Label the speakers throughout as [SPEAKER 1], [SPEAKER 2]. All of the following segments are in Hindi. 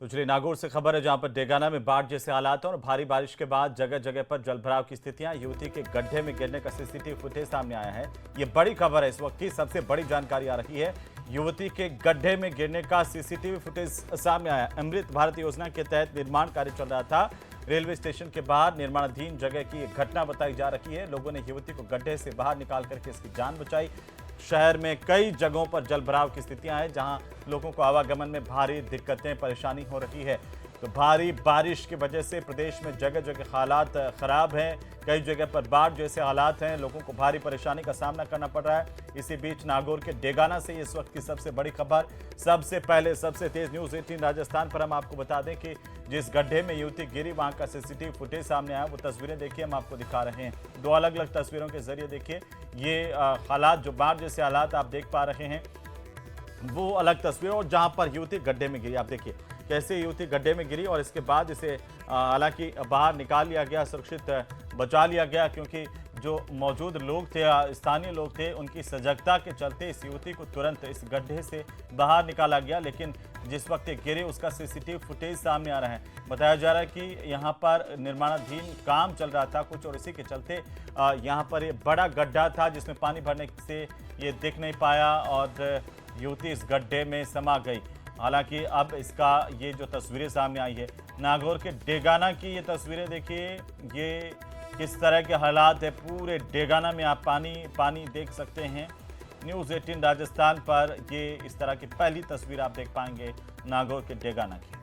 [SPEAKER 1] तो चलिए नागौर से खबर है जहां पर डेगाना में बाढ़ जैसे हालात हैं और भारी बारिश के बाद जगह जगह पर जलभराव की स्थितियां। युवती के गड्ढे में गिरने का सीसीटीवी फुटेज सामने आया है। ये बड़ी खबर है, इस वक्त की सबसे बड़ी जानकारी आ रही है। युवती के गड्ढे में गिरने का सीसीटीवी फुटेज सामने आया। अमृत भारत योजना के तहत निर्माण कार्य चल रहा था। रेलवे स्टेशन के बाहर निर्माणाधीन जगह की एक घटना बताई जा रही है। लोगों ने युवती को गड्ढे से बाहर निकाल करके इसकी जान बचाई। शहर में कई जगहों पर जलभराव की स्थितियां हैं जहां लोगों को आवागमन में भारी दिक्कतें परेशानी हो रही है। तो भारी बारिश की वजह से प्रदेश में जगह जगह हालात खराब हैं। कई जगह पर बाढ़ जैसे हालात हैं, लोगों को भारी परेशानी का सामना करना पड़ रहा है। इसी बीच नागौर के डेगाना से इस वक्त की सबसे बड़ी खबर। सबसे पहले सबसे तेज न्यूज 18 राजस्थान पर हम आपको बता दें कि जिस गड्ढे में युवती गिरी वहां का सीसीटीवी फुटेज सामने आया। वो तस्वीरें देखिए, हम आपको दिखा रहे हैं। दो अलग अलग तस्वीरों के जरिए देखिए ये हालात, जो बाढ़ जैसे हालात आप देख पा रहे हैं वो अलग तस्वीर। और जहां पर युवती गड्ढे में गिरी, आप देखिए कैसे युवती गड्ढे में गिरी और इसके बाद इसे हालांकि बाहर निकाल लिया गया, सुरक्षित बचा लिया गया, क्योंकि जो मौजूद लोग थे, स्थानीय लोग थे, उनकी सजगता के चलते इस युवती को तुरंत इस गड्ढे से बाहर निकाला गया। लेकिन जिस वक्त ये गिरे उसका सीसीटीवी फुटेज सामने आ रहा है। बताया जा रहा है कि यहाँ पर निर्माणाधीन काम चल रहा था कुछ, और इसी के चलते यहाँ पर ये बड़ा गड्ढा था जिसमें पानी भरने से ये दिख नहीं पाया और युवती इस गड्ढे में समा गई। हालांकि अब इसका ये जो तस्वीरें सामने आई है नागौर के डेगाना की, ये तस्वीरें देखिए, ये किस तरह के हालात है। पूरे डेगाना में आप पानी देख सकते हैं। न्यूज़ 18 राजस्थान पर ये इस तरह की पहली तस्वीर आप देख पाएंगे नागौर के डेगाना की।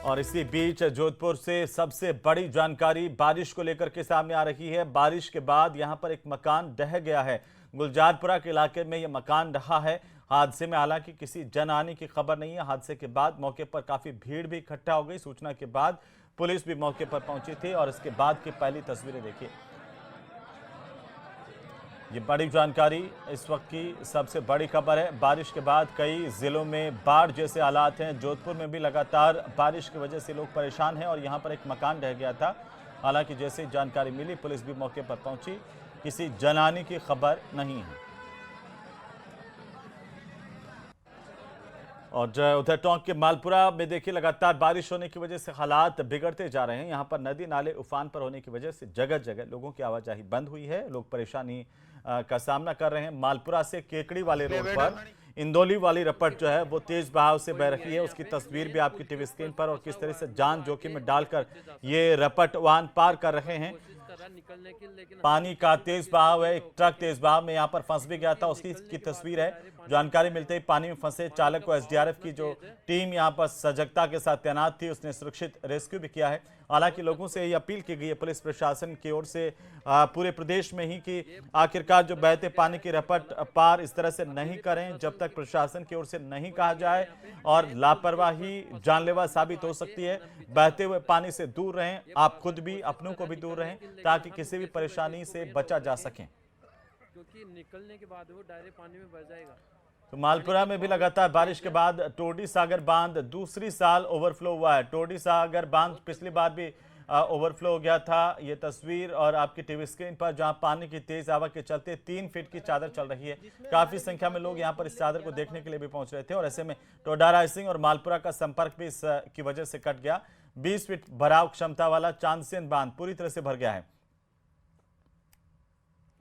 [SPEAKER 1] और इसी बीच जोधपुर से सबसे बड़ी जानकारी बारिश को लेकर के सामने आ रही है। बारिश के बाद यहां पर एक मकान ढह गया है। गुलजारपुरा के इलाके में यह मकान ढहा है। हादसे में हालांकि किसी जनहानि की खबर नहीं है। हादसे के बाद मौके पर काफी भीड़ भी इकट्ठा हो गई। सूचना के बाद पुलिस भी मौके पर पहुंची थी और इसके बाद की पहली तस्वीरें देखिए। ये बड़ी जानकारी, इस वक्त की सबसे बड़ी खबर है। बारिश के बाद कई जिलों में बाढ़ जैसे हालात हैं। जोधपुर में भी लगातार बारिश की वजह से लोग परेशान हैं और यहां पर एक मकान ढह गया था। हालांकि जैसे ही जानकारी मिली पुलिस भी मौके पर पहुंची। किसी जनहानि की खबर नहीं है। और उधर टोंक के मालपुरा में देखिए लगातार बारिश होने की वजह से हालात बिगड़ते जा रहे हैं। यहां पर नदी नाले उफान पर होने की वजह से जगह जगह लोगों की आवाजाही बंद हुई है। लोग परेशानी का सामना कर रहे हैं। मालपुरा से केकड़ी वाले रोड पर इंदौली वाली रपट जो है वो तेज बहाव से बह रही है। उसकी तस्वीर भी आपकी टीवी स्क्रीन पर, और किस तरह से जान जोखिम में डालकर ये रपट वाहन पार कर रहे हैं। पानी का तेज बहाव है। एक ट्रक तेज बहाव में यहां पर फंस भी गया था, उसकी की तस्वीर है। जानकारी मिलते ही पानी में फंसे चालक को एसडीआरएफ की जो टीम यहां पर सजगता के साथ तैनात थी, उसने सुरक्षित रेस्क्यू भी किया है। हालांकि लोगों से ये अपील की गई है पुलिस प्रशासन की ओर से पूरे प्रदेश में ही कि आखिरकार जो बहते पानी की रपट पार इस तरह से नहीं करें जब तक प्रशासन की ओर से नहीं कहा जाए, और लापरवाही जानलेवा साबित हो सकती है। बहते हुए पानी से दूर रहें, आप खुद भी, अपनों को भी दूर रहें, ताकि किसी भी परेशानी से बचा जा सके,
[SPEAKER 2] क्योंकि निकलने के बाद वो डायरेक्ट पानी में बह जाएगा।
[SPEAKER 1] तो मालपुरा में भी लगातार बारिश के बाद टोडी सागर बांध दूसरी साल ओवरफ्लो हुआ है। टोडी सागर बांध पिछली बार भी ओवरफ्लो हो गया था। ये तस्वीर और आपकी टीवी स्क्रीन पर जहां पानी की तेज आवक के चलते 3 फीट की चादर चल रही है। काफी संख्या में लोग यहां पर इस चादर को देखने के लिए भी पहुंच रहे थे और ऐसे में टोडा रायसिंह और मालपुरा का संपर्क भी इसकी वजह से कट गया। 20 फीट भराव क्षमता वाला चांदसेन बांध पूरी तरह से भर गया है।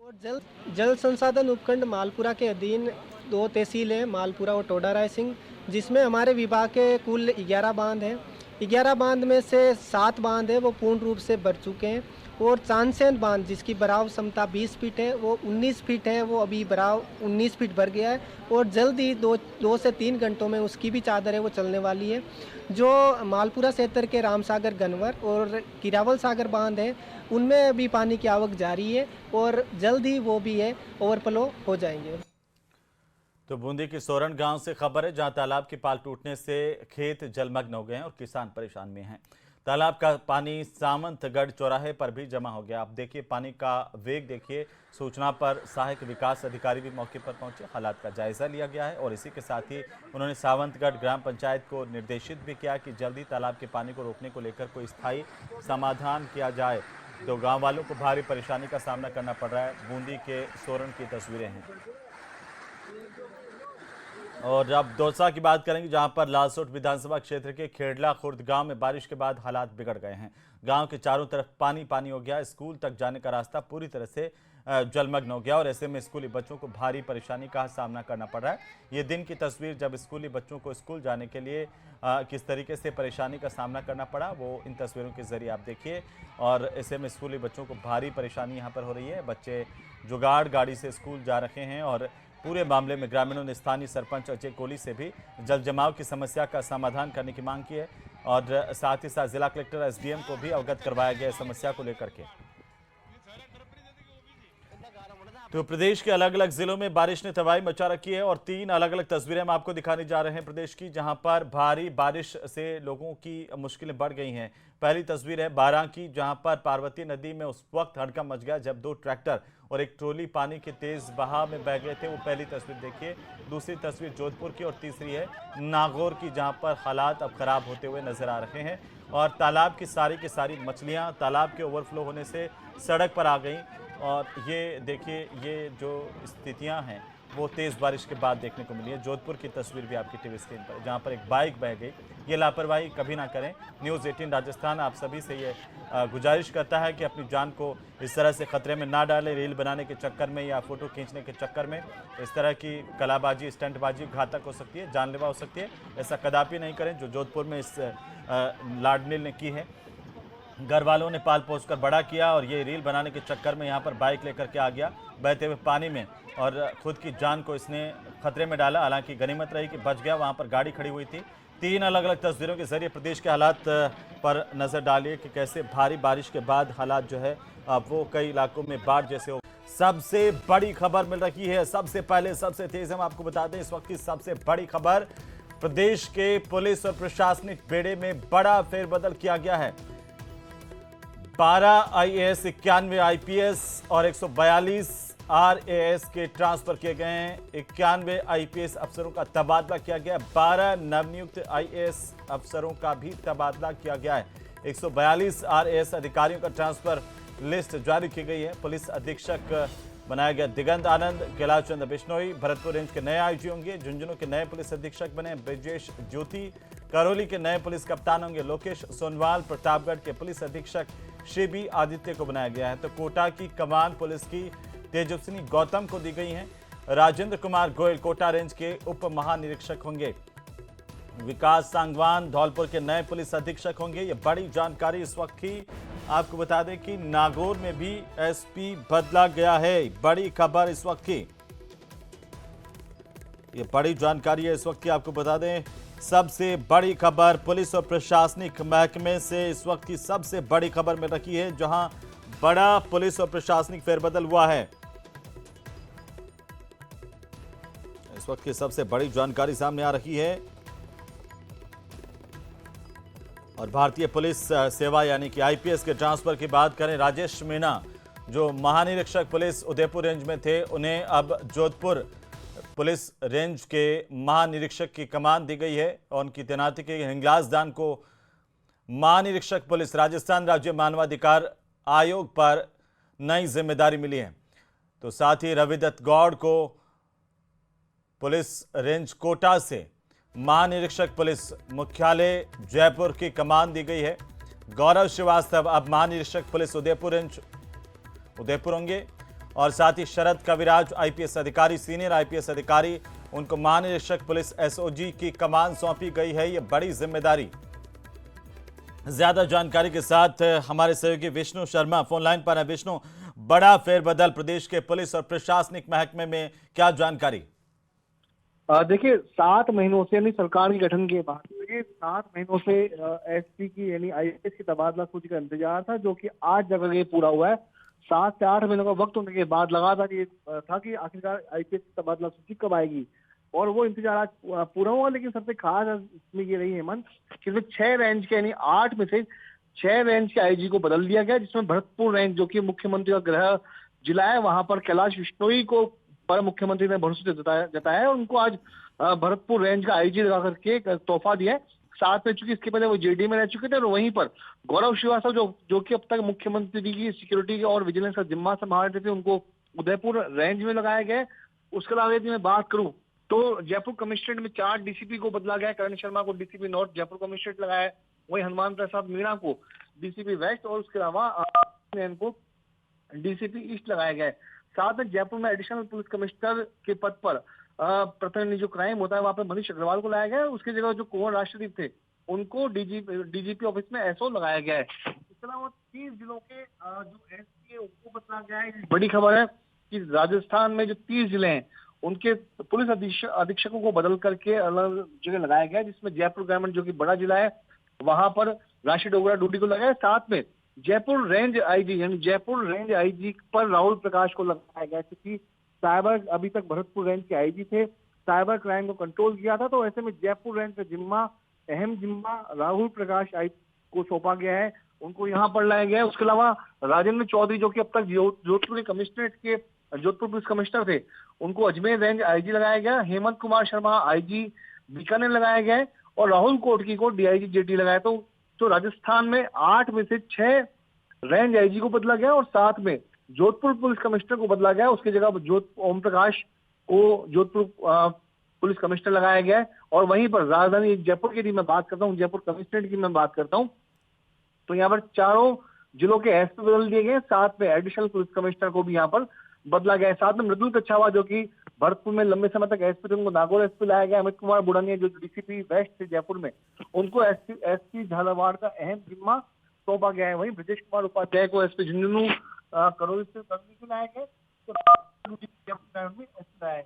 [SPEAKER 3] और जल संसाधन उपखंड मालपुरा के अधीन 2 तहसील हैं, मालपुरा और टोडा रायसिंह, जिसमें हमारे विभाग के कुल 11 बांध हैं। 11 बांध में से 7 बांध है वो पूर्ण रूप से भर चुके हैं, और चांदसेन बांध जिसकी भराव क्षमता 20 फीट है वो 19 फीट है, वो अभी भराव 19 फीट भर गया है और जल्द ही 2 से 3 घंटों में उसकी भी चादर है वो चलने वाली है। जो मालपुरा क्षेत्र के रामसागर गनवर और किरावल सागर बांध है उनमें अभी पानी की आवक जारी है और जल्द ही वो भी है ओवरफ्लो हो जाएंगे।
[SPEAKER 1] तो बूंदी की सोरण गांव से खबर है जहां तालाब की पाल टूटने से खेत जलमग्न हो गए हैं और किसान परेशान में हैं। तालाब का पानी सामंतगढ़ चौराहे पर भी जमा हो गया। आप देखिए पानी का वेग देखिए। सूचना पर सहायक विकास अधिकारी भी मौके पर पहुंचे, हालात का जायजा लिया गया है और इसी के साथ ही उन्होंने सावंतगढ़ ग्राम पंचायत को निर्देशित भी किया कि जल्दी तालाब के पानी को रोकने को लेकर कोई स्थायी समाधान किया जाए। तो गाँव वालों को भारी परेशानी का सामना करना पड़ रहा है। बूंदी के सोरण की तस्वीरें हैं। और अब दौसा की बात करेंगे, जहां पर लालसोट विधानसभा क्षेत्र के खेड़ला खुर्द गांव में बारिश के बाद हालात बिगड़ गए हैं। गांव के चारों तरफ पानी पानी हो गया। स्कूल तक जाने का रास्ता पूरी तरह से जलमग्न हो गया और ऐसे में स्कूली बच्चों को भारी परेशानी का सामना करना पड़ रहा है। ये दिन की तस्वीर, जब स्कूली बच्चों को स्कूल जाने के लिए किस तरीके से परेशानी का सामना करना पड़ा, वो इन तस्वीरों के जरिए आप देखिए। और ऐसे में स्कूली बच्चों को भारी परेशानी यहाँ पर हो रही है। बच्चे जुगाड़ गाड़ी से स्कूल जा रहे हैं और पूरे मामले में ग्रामीणों ने स्थानीय सरपंच अजय कोहली से भी जल जमाव की समस्या का समाधान करने की मांग की है और साथ ही साथ जिला कलेक्टर एसडीएम को भी अवगत करवाया गया समस्या को लेकर के। तो प्रदेश के अलग अलग जिलों में बारिश ने तबाही मचा रखी है और 3 अलग अलग तस्वीरें हम आपको दिखाने जा रहे हैं प्रदेश की, जहां पर भारी बारिश से लोगों की मुश्किलें बढ़ गई हैं। पहली तस्वीर है बारां की, जहां पर पार्वती नदी में उस वक्त हड़कंप मच गया जब 2 ट्रैक्टर और एक ट्रॉली पानी के तेज बहाव में बह गए थे। वो पहली तस्वीर देखिए। दूसरी तस्वीर जोधपुर की और तीसरी है नागौर की, जहां पर हालात अब खराब होते हुए नजर आ रहे हैं और तालाब की सारी मछलियां तालाब के ओवरफ्लो होने से सड़क पर आ गई। और ये देखिए, ये जो स्थितियां हैं वो तेज़ बारिश के बाद देखने को मिली है। जोधपुर की तस्वीर भी आपकी टीवी स्क्रीन पर, जहां पर एक बाइक बह गई। ये लापरवाही कभी ना करें। न्यूज़ 18 राजस्थान आप सभी से ये गुजारिश करता है कि अपनी जान को इस तरह से खतरे में ना डालें। रील बनाने के चक्कर में या फोटो खींचने के चक्कर में इस तरह की कलाबाजी, स्टंटबाजी घातक हो सकती है, जानलेवा हो सकती है। ऐसा कदापि नहीं करें जो जोधपुर में इस लाडली ने की है। घर वालों ने पाल पोस कर बड़ा किया और ये रील बनाने के चक्कर में यहाँ पर बाइक लेकर के आ गया बहते हुए पानी में और खुद की जान को इसने खतरे में डाला। हालांकि गनीमत रही कि बच गया, वहाँ पर गाड़ी खड़ी हुई थी। 3 अलग अलग तस्वीरों के जरिए प्रदेश के हालात पर नजर डालिए कि कैसे भारी बारिश के बाद हालात जो है अब वो कई इलाकों में बाढ़ जैसे हो। सबसे बड़ी खबर मिल रही है, सबसे पहले सबसे तेज हम आपको बता दें इस वक्त की सबसे बड़ी खबर। प्रदेश के पुलिस और प्रशासनिक बेड़े में बड़ा फेरबदल किया गया है। 12 आईएएस, 91 आईपीएस और 142 आरएएस के ट्रांसफर किए गए हैं। 91 आईपीएस अफसरों का तबादला किया गया। 12 नवनियुक्त आईएएस अफसरों का भी तबादला किया गया है। 142 आरएएस अधिकारियों का ट्रांसफर लिस्ट जारी की गई है। पुलिस अधीक्षक बनाया गया दिगंत आनंद। कैलाश चंद्र बिश्नोई भरतपुर रेंज के नए आईजी होंगे। झुंझुनू के नए पुलिस अधीक्षक बने ब्रजेश ज्योति। करौली के नए पुलिस कप्तान होंगे लोकेश सोनवाल। प्रतापगढ़ के पुलिस अधीक्षक शिबी आदित्य को बनाया गया है। तो कोटा की कमान पुलिस की तेजस्विनी गौतम को दी गई है। राजेंद्र कुमार गोयल कोटा रेंज के उप महानिरीक्षक होंगे। विकास सांगवान धौलपुर के नए पुलिस अधीक्षक होंगे। ये बड़ी जानकारी इस वक्त की। आपको बता दें कि नागौर में भी एसपी बदला गया है। बड़ी खबर इस वक्त की, ये बड़ी जानकारी है इस वक्त की। आपको बता दें सबसे बड़ी खबर पुलिस और प्रशासनिक महकमे से इस वक्त की सबसे बड़ी खबर मिल रही है, जहां बड़ा पुलिस और प्रशासनिक फेरबदल हुआ है। इस वक्त की सबसे बड़ी जानकारी सामने आ रही है और भारतीय पुलिस सेवा यानी कि आईपीएस के ट्रांसफर की बात करें। राजेश मीणा जो महानिरीक्षक पुलिस उदयपुर रेंज में थे, उन्हें अब जोधपुर पुलिस रेंज के महानिरीक्षक की कमान दी गई है और उनकी तैनाती की। हिंगलाज दान को महानिरीक्षक पुलिस राजस्थान राज्य मानवाधिकार आयोग पर नई जिम्मेदारी मिली है। तो साथ ही रविदत्त गौड़ को पुलिस रेंज कोटा से महानिरीक्षक पुलिस मुख्यालय जयपुर की कमान दी गई है। गौरव श्रीवास्तव अब महानिरीक्षक पुलिस उदयपुर रेंज उदयपुर होंगे और साथ ही शरद कविराज आईपीएस अधिकारी, सीनियर आईपीएस अधिकारी, उनको महानिरीक्षक पुलिस एसओजी की कमान सौंपी गई है। ये बड़ी जिम्मेदारी। ज्यादा जानकारी के साथ हमारे सहयोगी विष्णु शर्मा फोन लाइन पर है। विष्णु, बड़ा फेरबदल प्रदेश के पुलिस और प्रशासनिक महकमे में, क्या जानकारी?
[SPEAKER 4] देखिए 7 महीनों से यानी सरकार के गठन के बाद 7 महीनों से एसपी की यानी आईपीएस की तबादला सूची का इंतजार था, जो कि आज जगह ये पूरा हुआ है। 7 से 8 महीनों का वक्त होने के बाद लगातार ये था कि आखिरकार आईपीएस की तबादला सूची कब आएगी, और वो इंतजार आज पूरा हुआ। लेकिन सबसे खास इसमें ये रही हेमंत कि 6 रेंज के यानी 8 में से 6 रेंज के आईजी को बदल दिया गया, जिसमें भरतपुर रेंज जो कि मुख्यमंत्री का गृह जिला है, वहां पर कैलाश बिश्नोई को पर मुख्यमंत्री ने भरोसा जताया है। उनको आज भरतपुर रेंज का आईजी लगा करके तोहफा दिया है। साथ में, चूंकि इसके पहले वो जेडी में रह चुके थे, और वहीं पर गौरव श्रीवास्तव जो कि अब तक मुख्यमंत्री की सिक्योरिटी और विजिलेंस का जिम्मा संभाल रहे थे, उनको उदयपुर रेंज में लगाया गया है। उसके अलावा यदि मैं बात करूं तो जयपुर कमिश्नरेट में 4 डीसीपी को बदला गया है। करण शर्मा को डीसीपी नॉर्थ जयपुर कमिश्नरेट लगाया है, वहीं हनुमान प्रसाद मीणा को डीसीपी वेस्ट और उसके अलावा को डीसीपी ईस्ट लगाया गया है। साथ में जयपुर में एडिशनल पुलिस कमिश्नर के पद पर प्रथम जो क्राइम होता है वहां पर मनीष अग्रवाल को लाया गया है। उसकी जगह जो कुंवर राष्ट्रदीप थे उनको डीजीपी ऑफिस में एसओ लगाया गया है। इसके अलावा 30 जिलों के जो एसपी है उनको बदला गया है। बड़ी खबर है कि राजस्थान में जो 30 जिले हैं उनके पुलिस अधीक्षकों को बदल करके अलग जगह लगाया गया है, जिसमें जयपुर ग्रामीण जो कि बड़ा जिला है वहां पर राशि डोगरा ड्यूटी को लगाया। साथ में जयपुर रेंज आईजी यानी जयपुर रेंज आईजी पर राहुल प्रकाश को लगाया गया, क्योंकि साइबर अभी तक भरतपुर रेंज के आईजी थे, साइबर क्राइम को कंट्रोल किया था, तो ऐसे में जयपुर रेंज का जिम्मा अहम जिम्मा राहुल प्रकाश आई को सौंपा गया है, उनको यहाँ पर लाया गया है। उसके अलावा राजेंद्र चौधरी जो कि अब तक जोधपुर के कमिश्नरेट के जोधपुर पुलिस कमिश्नर थे उनको अजमेर रेंज आईजी लगाया गया। हेमंत कुमार शर्मा आईजी बीकानेर लगाया गया है और राहुल कोटकी को डीआईजी जेटी लगाया। तो राजस्थान में 8 में से 6 रेंज आईजी को बदला गया और साथ में जोधपुर पुलिस कमिश्नर को बदला गया। उसकी जगह ओम प्रकाश को जोधपुर पुलिस कमिश्नर लगाया गया है। और वहीं पर राजधानी जयपुर की मैं बात करता हूँ, जयपुर कमिश्नरेट की मैं बात करता हूँ, तो यहाँ पर चारों जिलों के एसपी बदल दिए गए, साथ में एडिशनल पुलिस कमिश्नर को भी यहाँ पर बदला गया है। साथ में मृदुल कच्छावा जो कि भरतपुर में लंबे समय तक एसपी थे उनको नागौर एसपी लाया गया। अमित कुमार बुढ़ानिया जो डीसीपी वेस्ट थे जयपुर में उनको एसपी झालावाड़ का अहम जिम्मा सौंपा गया है। वहीं ब्रजेश कुमार उपाध्याय को एसपी झुंझुनू करौली से लाया गया, तो लाया गया।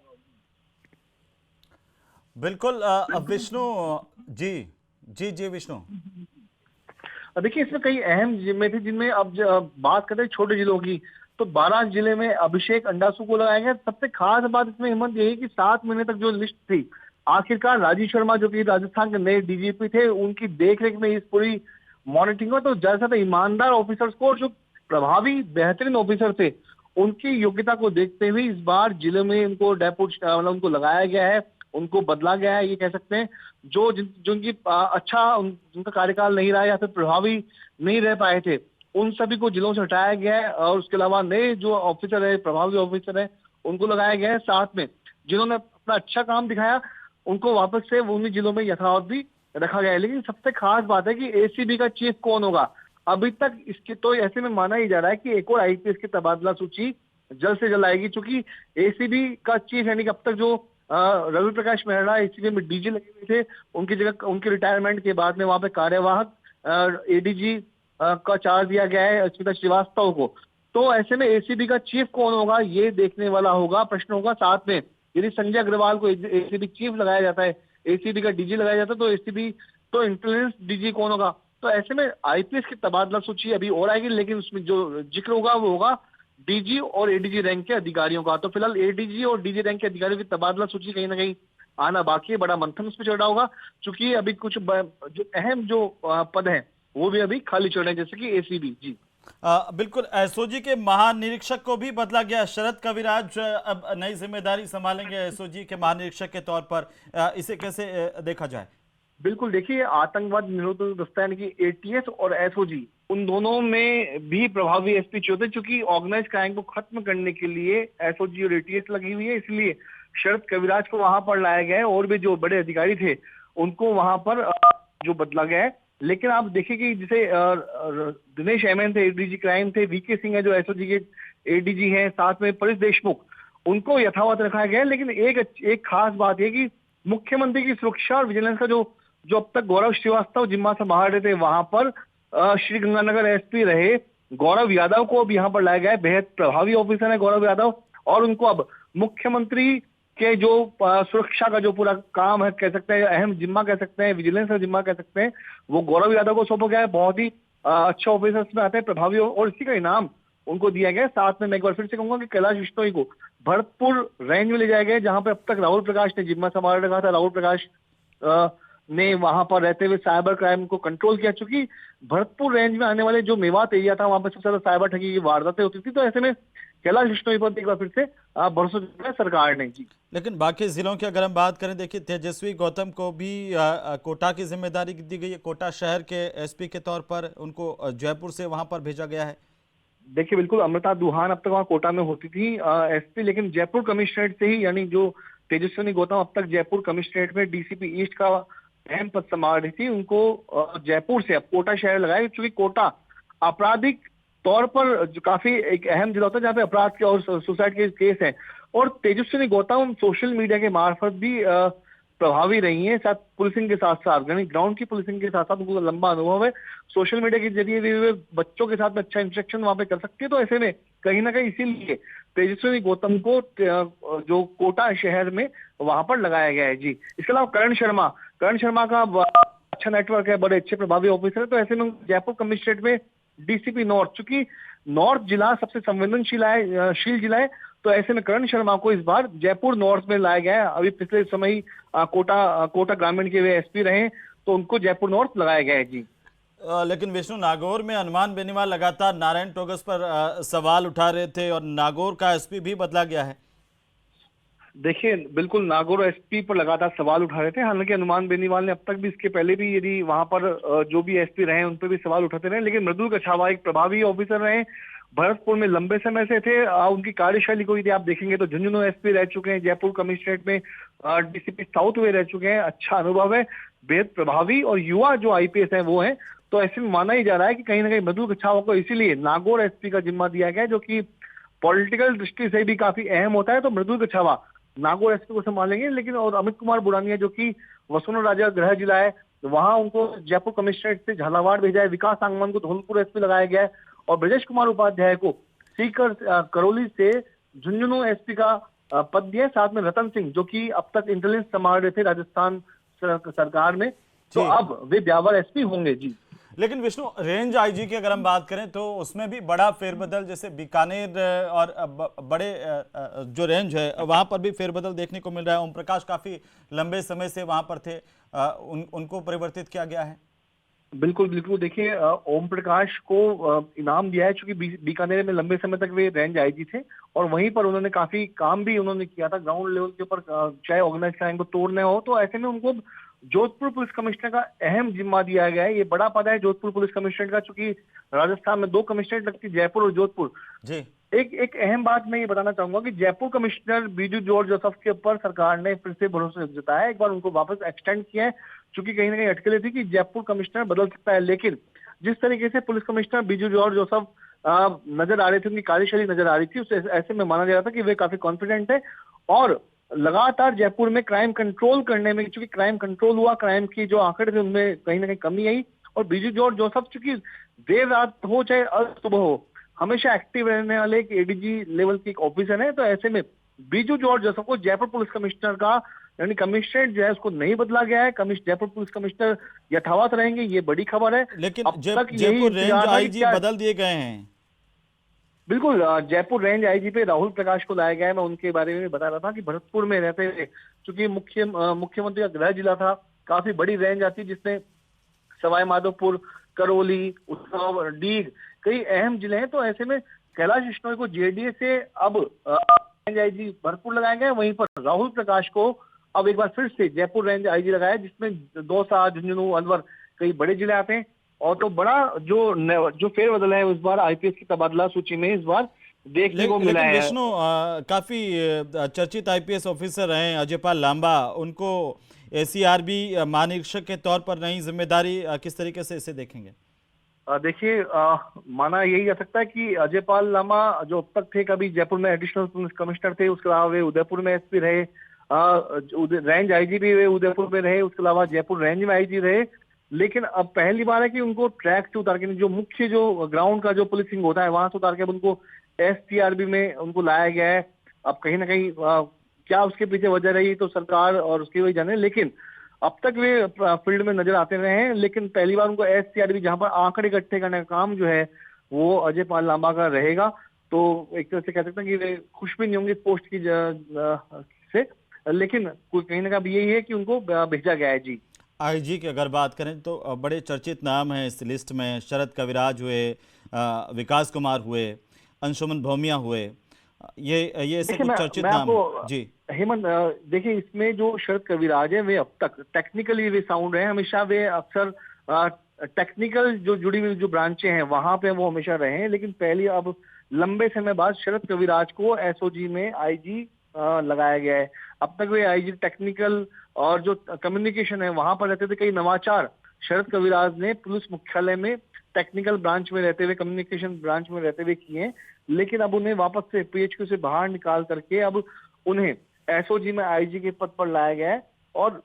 [SPEAKER 1] बिल्कुल विष्णु जी विष्णु,
[SPEAKER 4] देखिए इसमें कई अहम जिम्मे थे, जिनमें अब बात करते हैं छोटे जिलों की, तो 12 जिले में अभिषेक अंडासू को लगाया गया। सबसे खास बात इसमें हिम्मत यही कि 7 महीने तक जो लिस्ट थी, आखिरकार राजीव शर्मा जो कि राजस्थान के नए डीजीपी थे उनकी देखरेख में इस पूरी मॉनिटरिंग हुआ, तो ज्यादा ईमानदार ऑफिसर्स को और जो प्रभावी बेहतरीन ऑफिसर थे उनकी योग्यता को देखते हुए इस बार जिले में उनको उनको लगाया गया है, उनको बदला गया है। ये कह सकते हैं जो जिनकी जिनका कार्यकाल नहीं रहा या फिर प्रभावी नहीं रह पाए थे उन सभी को जिलों से हटाया गया है और उसके अलावा नए जो ऑफिसर है, प्रभावी ऑफिसर है, उनको लगाया गया है। साथ में जिन्होंने अपना अच्छा काम दिखाया उनको वापस से उन्हीं जिलों में यथावत भी रखा गया है। लेकिन सबसे खास बात है कि एसीबी का चीफ कौन होगा, अभी तक इसके तो ऐसे में माना ही जा रहा है कि एक और आईपीएस की तबादला सूची जल्द से जल्द आएगी, क्योंकि एसीबी का चीफ यानी कि अब तक जो रवि प्रकाश मेहरा एसीबी में डीजी लगे हुए थे उनकी जगह उनके रिटायरमेंट के बाद में वहां पे कार्यवाहक एडीजी का चार्ज दिया गया है अस्मिता श्रीवास्तव को। तो ऐसे में एसीबी का चीफ कौन होगा ये देखने वाला होगा, प्रश्न होगा। साथ में यदि संजय अग्रवाल को एसीबी चीफ लगाया जाता है, एसीबी का डीजी लगाया जाता है, तो एसीबी तो इंटेलिजेंस डीजी कौन होगा। तो ऐसे में आईपीएस की तबादला सूची अभी और आएगी, लेकिन उसमें जो जिक्र होगा वो होगा डीजी और एडीजी रैंक के अधिकारियों का। तो फिलहाल एडीजी और डीजी रैंक के अधिकारियों की तबादला सूची कहीं ना कहीं आना बाकी है, बड़ा मंथन उस पर चल रहा होगा, क्योंकि अभी कुछ जो अहम जो पद हैं वो भी अभी खाली चल रहे हैं, जैसे कि एसीबी। जी
[SPEAKER 1] बिल्कुल, एसओजी के महानिरीक्षक को भी बदला गया। शरद कविराज अब नई जिम्मेदारी संभालेंगे एसओजी के महानिरीक्षक के तौर पर, इसे कैसे देखा जाए?
[SPEAKER 4] बिल्कुल, देखिए आतंकवाद निरोधक दस्ता यानी कि एटीएस और एसओजी उन दोनों में भी प्रभावी एसपी चाहिए, क्योंकि ऑर्गेनाइज क्राइम को खत्म करने के लिए एसओजी और एटीएस लगी हुई है, इसलिए शरद कविराज को वहां पर लाया गया है और भी जो बड़े अधिकारी थे उनको वहां पर जो बदला गया है। लेकिन आप देखिए कि जैसे दिनेश एमएन थे एडीजी क्राइम थे, वीके सिंह है जो एसओजी के एडीजी हैं, साथ में परेश देशमुख उनको यथावत रखा गया है। लेकिन एक खास बात यह कि मुख्यमंत्री की सुरक्षा और विजिलेंस का जो अब तक गौरव श्रीवास्तव जिम्मा संभाल रहे थे वहां पर श्री गंगानगर एसपी रहे गौरव यादव को अब यहाँ पर लाया गया है। बेहद प्रभावी ऑफिसर है गौरव यादव और उनको अब मुख्यमंत्री के जो सुरक्षा का जो पूरा काम है, कह सकते हैं अहम जिम्मा कह सकते हैं, विजिलेंस का जिम्मा कह सकते हैं, वो गौरव यादव को सौंपा गया है। बहुत ही अच्छे ऑफिसर्स में आते हैं प्रभावी, और इसी का इनाम उनको दिया गया है। साथ में मैं एक बार फिर से कहूंगा कि कैलाश विश्नोई को भरतपुर रेंज में ले जाया गया, जहां पे अब तक राहुल प्रकाश ने जिम्मा संभाल रखा था। राहुल प्रकाश ने वहां पर रहते हुए साइबर क्राइम को कंट्रोल किया, चूंकि भरतपुर रेंज में आने वाले जो मेवात एरिया था वहां पर सबसे ज्यादा साइबर ठगी की वारदातें होती थी। तो ऐसे में कैलाश विश्नोई पर एक बार फिर से भरोसा दिया सरकार ने। जी
[SPEAKER 1] लेकिन बाकी जिलों की अगर हम बात करें, देखिए तेजस्वी गौतम को भी कोटा की जिम्मेदारी दी गई है, कोटा शहर के एसपी के तौर पर उनको जयपुर से वहां पर भेजा गया है।
[SPEAKER 4] देखिए बिल्कुल, अमृता दुहान अब तक वहाँ कोटा में होती थी एसपी, लेकिन जयपुर कमिश्नरेट से ही यानी जो तेजस्विनी गौतम अब तक जयपुर कमिश्नरेट में डीसीपी ईस्ट का अहम पद संभाल रही थी। उनको जयपुर से अब कोटा शहर लगाया, क्योंकि कोटा आपराधिक तौर पर जो काफी एक अहम जिला होता है जहाँ पे अपराध के और सुसाइड के केस हैं। और तेजस्विनी गौतम सोशल मीडिया के मार्फत भी प्रभावी रही हैं, साथ पुलिसिंग के साथ साथ, यानी ग्राउंड की पुलिसिंग के साथ साथ उनको लंबा अनुभव है। सोशल मीडिया के जरिए भी वे बच्चों के साथ में अच्छा इंटरेक्शन वहां पे कर सकती है। तो ऐसे में कहीं ना कहीं इसीलिए तेजस्विनी गौतम को जो कोटा शहर में वहां पर लगाया गया है जी। इसके अलावा करण शर्मा का अच्छा नेटवर्क है, बड़े अच्छे प्रभावी ऑफिसर है। तो ऐसे में जयपुर कमिश्नरेट में डीसीपी नॉर्थ, चूंकि नॉर्थ जिला सबसे संवेदनशील शील जिला है, तो ऐसे में करण शर्मा को इस बार जयपुर नॉर्थ में लाया गया है। अभी पिछले समय ही कोटा ग्रामीण के वे एसपी रहे, तो उनको जयपुर नॉर्थ लगाया गया है जी।
[SPEAKER 1] लेकिन विष्णु, नागौर में हनुमान बेनीवाल लगातार नारायण टोगस पर सवाल उठा रहे थे और नागौर का एसपी भी बदला गया है।
[SPEAKER 4] देखिए, बिल्कुल नागौर एसपी पर लगातार सवाल उठा रहे थे। हालांकि हनुमान बेनीवाल ने अब तक भी, इसके पहले भी यदि वहां पर जो भी एसपी रहे उन पर भी सवाल उठाते रहे, लेकिन मृदुल कछावा एक प्रभावी ऑफिसर रहे, भरतपुर में लंबे समय से थे। उनकी कार्यशैली को यदि आप देखेंगे तो झुंझुनू एसपी रह चुके हैं, जयपुर कमिश्नरेट में डीसीपी साउथ वे रह चुके हैं, अच्छा अनुभव है, बेहद प्रभावी और युवा जो आईपीएस है वो है। तो ऐसे में माना ही जा रहा है कि कहीं ना कहीं मृदुल कछावा को इसीलिए नागौर एसपी का जिम्मा दिया गया है, जो कि पॉलिटिकल दृष्टि से भी काफी अहम होता है। तो मृदुल कछावा नागौर एसपी को संभालेंगे, लेकिन और अमित कुमार बुरानिया जो कि वसुंधरा राजा गृह जिला है, वहां उनको जयपुर कमिश्नरेट से झालावाड़ भेजा है। विकास सांगवान को धौलपुर एसपी लगाया गया है और ब्रजेश कुमार उपाध्याय को सीकर करौली से झुंझुनू एसपी का पद दिया है। साथ में रतन सिंह जो कि अब तक इंटेलिजेंस संभाल रहे थे राजस्थान सरकार में, तो अब वे ब्यावर एसपी होंगे जी।
[SPEAKER 1] लेकिन विष्णु, रेंज आईजी की अगर हम बात करें तो उसमें भी बड़ा फेरबदल, जैसे बीकानेर और बड़े जो रेंज है वहां पर भी फेरबदल देखने को मिल रहा है। ओम प्रकाश काफी लंबे समय से वहां पर थे, उनको परिवर्तित किया गया है।
[SPEAKER 4] बिल्कुल बिल्कुल, देखिए ओम प्रकाश को इनाम दिया है, क्योंकि बीकानेर में लंबे समय तक वे रेंज आईजी थे और वहीं पर उन्होंने काफी काम भी उन्होंने किया था ग्राउंड लेवल के ऊपर, चाहे ऑर्गेनाइज क्राइम को तोड़ने हो। तो ऐसे में उनको जोधपुर पुलिस कमिश्नर का अहम जिम्मा दिया गया है। ये बड़ा पद है जोधपुर पुलिस कमिश्नर का, चूंकि राजस्थान में 2 कमिश्नरेट लगती है, जयपुर और जोधपुर
[SPEAKER 1] जी।
[SPEAKER 4] एक अहम बात मैं ये बताना चाहूंगा कि Jaipur commissioner Biju George Joseph के ऊपर सरकार ने फिर से भरोसा जताया, एक बार उनको वापस एक्सटेंड किया है, चूंकि कहीं ना कहीं अटकलें थी कि जयपुर कमिश्नर बदल सकता है। लेकिन जिस तरीके से police commissioner Biju George Joseph नजर आ रहे थे, उनकी कार्यशैली नजर आ रही थी, उस ऐसे में माना जा रहा था कि वे काफी कॉन्फिडेंट है और लगातार जयपुर में क्राइम कंट्रोल करने में, चूंकि क्राइम कंट्रोल हुआ, क्राइम की जो आंकड़े थे उनमें कहीं ना कहीं कमी आई। और बीजू जॉर्ज जोसेफ चूंकि देर रात हो चाहे सुबह हो, हमेशा एक्टिव रहने वाले एक एडीजी लेवल के एक ऑफिसर है। तो ऐसे में बीजू जॉर्ज जोसेफ को जयपुर पुलिस कमिश्नर का, यानी कमिश्नरेट जो है उसको नहीं बदला गया है, जयपुर पुलिस कमिश्नर यथावत रहेंगे, ये बड़ी खबर है।
[SPEAKER 1] लेकिन जयपुर रेंज आईजी बदल दिए गए हैं।
[SPEAKER 4] बिल्कुल, जयपुर रेंज आईजी पे राहुल प्रकाश को लाया गया है। मैं उनके बारे में बता रहा था कि भरतपुर में रहते हुए, चूंकि मुख्यमंत्री का गृह जिला था, काफी बड़ी रेंज आती जिसमें सवाई माधोपुर, करौली, उन्नाव, डीग, कई अहम जिले हैं। तो ऐसे में कैलाश विश्नोई को जेडीए से अब रेंज आईजी भरतपुर लगाया गया है। वहीं पर राहुल प्रकाश को अब एक बार फिर से जयपुर रेंज आईजी लगाया, जिसमें दौसा, झुंझुनू, अलवर कई बड़े जिले आते हैं। और तो बड़ा जो फेरबदल है इस बार आईपीएस की तबादला सूची में इस बार देखने को मिला है।
[SPEAKER 1] विष्णु, काफी चर्चित आईपीएस ऑफिसर हैं अजयपाल लांबा, उनको एसीआरबी महानिरीक्षक के तौर पर नई जिम्मेदारी, किस तरीके से इसे देखेंगे?
[SPEAKER 4] देखिए, माना यही जा सकता है कि अजयपाल लांबा जो अब तक थे, कभी जयपुर में एडिशनल पुलिस कमिश्नर थे, उसके अलावा वे उदयपुर में एसपी रहे, रेंज आईजी भी वे उदयपुर में रहे, उसके अलावा जयपुर रेंज में आईजी रहे। लेकिन अब पहली बार है कि उनको ट्रैक से उतार के, जो मुख्य जो ग्राउंड का जो पुलिसिंग होता है वहां से उतार के उनको एसटीआरबी में उनको लाया गया है। अब कहीं ना कहीं क्या उसके पीछे वजह रही तो सरकार और उसकी वजह जाने, लेकिन अब तक वे फील्ड में नजर आते रहे हैं। लेकिन पहली बार उनको एसटीआरबी, जहां पर आंकड़े इकट्ठे करने का काम जो है वो अजयपाल लांबा का रहेगा। तो एक तरह से कह सकते हैं कि वे खुश भी नहीं होंगे इस पोस्ट की से, लेकिन कहीं ना कहीं यही है कि उनको भेजा गया है जी।
[SPEAKER 1] आईजी की अगर बात करें तो बड़े चर्चित नाम हैं इस लिस्ट में। शरद कविराज हुए, विकास कुमार हुए, अंशुमन भौमिया हुए, ये ऐसे कुछ चर्चित नाम जी।
[SPEAKER 4] हेमंत, देखिए इसमें जो शरद कविराज है वे अब तक टेक्निकली वे साउंड रहे, हमेशा वे अक्सर टेक्निकल जो जुड़ी हुई जो ब्रांचें हैं वहां पे वो हमेशा रहे हैं। लेकिन पहली अब लंबे समय बाद शरद कविराज को एसओजी में आईजी लगाया गया है। अब तक वे आईजी टेक्निकल और जो कम्युनिकेशन है वहां पर रहते थे। कई नवाचार शरद कविराज ने पुलिस मुख्यालय में टेक्निकल ब्रांच में रहते हुए, कम्युनिकेशन ब्रांच में रहते हुए किए हैं, लेकिन अब उन्हें वापस से पीएचक्यू से बाहर निकाल करके अब उन्हें एसओजी में आईजी के पद पर लाया गया है। और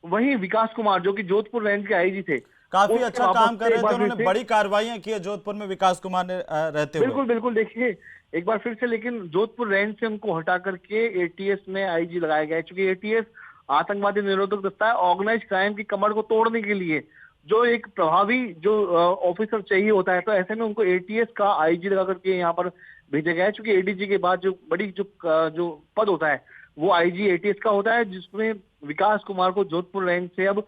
[SPEAKER 4] वहीं विकास कुमार जो कि जोधपुर रेंज के आईजी थे,
[SPEAKER 1] काफी
[SPEAKER 4] उनके
[SPEAKER 1] अच्छा
[SPEAKER 4] वापस
[SPEAKER 1] काम
[SPEAKER 4] से
[SPEAKER 1] कर रहे
[SPEAKER 4] एक
[SPEAKER 1] थे,
[SPEAKER 4] बार फिर
[SPEAKER 1] उन्होंने
[SPEAKER 4] से-
[SPEAKER 1] बड़ी कार्रवाइयां की है जोधपुर में विकास कुमार ने रहते हुए।
[SPEAKER 4] बिल्कुल बिल्कुल, देखिए एक बार फिर से, लेकिन जोधपुर रेंज से उनको हटा करके एटीएस में आईजी लगाया गया है। क्योंकि एटीएस आतंकवादी निरोधक दस्ता है, ऑर्गेनाइज क्राइम की कमर को तोड़ने के लिए जो एक प्रभावी जो ऑफिसर चाहिए होता है, तो ऐसे में उनको एटीएस का आईजी लगा करके यहाँ पर भेजा गया है। क्योंकि एडीजी के बाद जो बड़ी जो पद होता है वो आईजी एटीएस का होता है, जिसमें विकास कुमार को जोधपुर रेंज से अब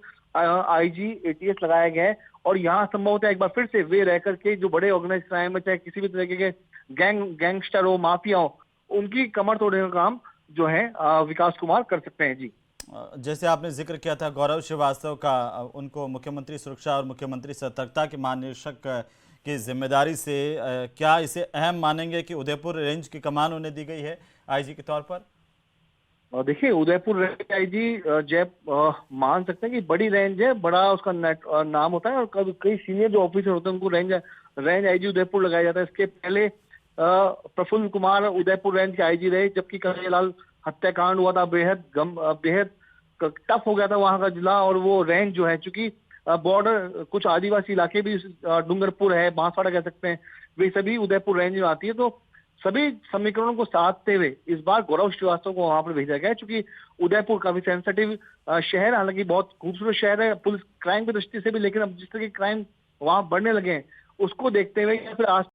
[SPEAKER 4] आईजी एटीएस लगाया गया है। और यहाँ संभवतः एक बार फिर से वे रह करके जो बड़े ऑर्गेनाइज क्राइम में, चाहे किसी भी तरीके के गैंगस्टर हो, माफिया हो, उनकी कमर तोड़ने का काम जो है विकास कुमार कर सकते हैं। जी,
[SPEAKER 1] जैसे आपने जिक्र किया था गौरव श्रीवास्तव का, उनको मुख्यमंत्री सुरक्षा और मुख्यमंत्री सतर्कता के महानिरीक्षक की जिम्मेदारी से क्या इसे अहम मानेंगे कि उदयपुर रेंज की कमान उन्हें दी गई है आईजी के तौर पर?
[SPEAKER 4] और देखिए उदयपुर रेंज आईजी जय मान सकते हैं कि बड़ी रेंज है, बड़ा उसका नाम होता है। और कई सीनियर जो ऑफिसर होते हैं उनको रेंज आईजी उदयपुर लगाया जाता है। इसके पहले प्रफुल्ल कुमार उदयपुर रेंज के आईजी रहे, जबकि कन्हैयालाल हत्याकांड हुआ था, बेहद टफ हो गया था वहां का जिला। और वो रेंज जो है, चूंकि बॉर्डर कुछ आदिवासी इलाके भी, डूंगरपुर है, बांसवाड़ा कह सकते हैं, वे सभी उदयपुर रेंज में आती है। तो सभी समीकरणों को साधते हुए इस बार गौरव श्रीवास्तव को वहां पर भेजा गया है। चूंकि उदयपुर काफी सेंसिटिव शहर, हालांकि बहुत खूबसूरत शहर है पुलिस क्राइम की दृष्टि से भी, लेकिन अब जिस तरह के क्राइम वहां बढ़ने लगे हैं उसको देखते हुए या फिर आज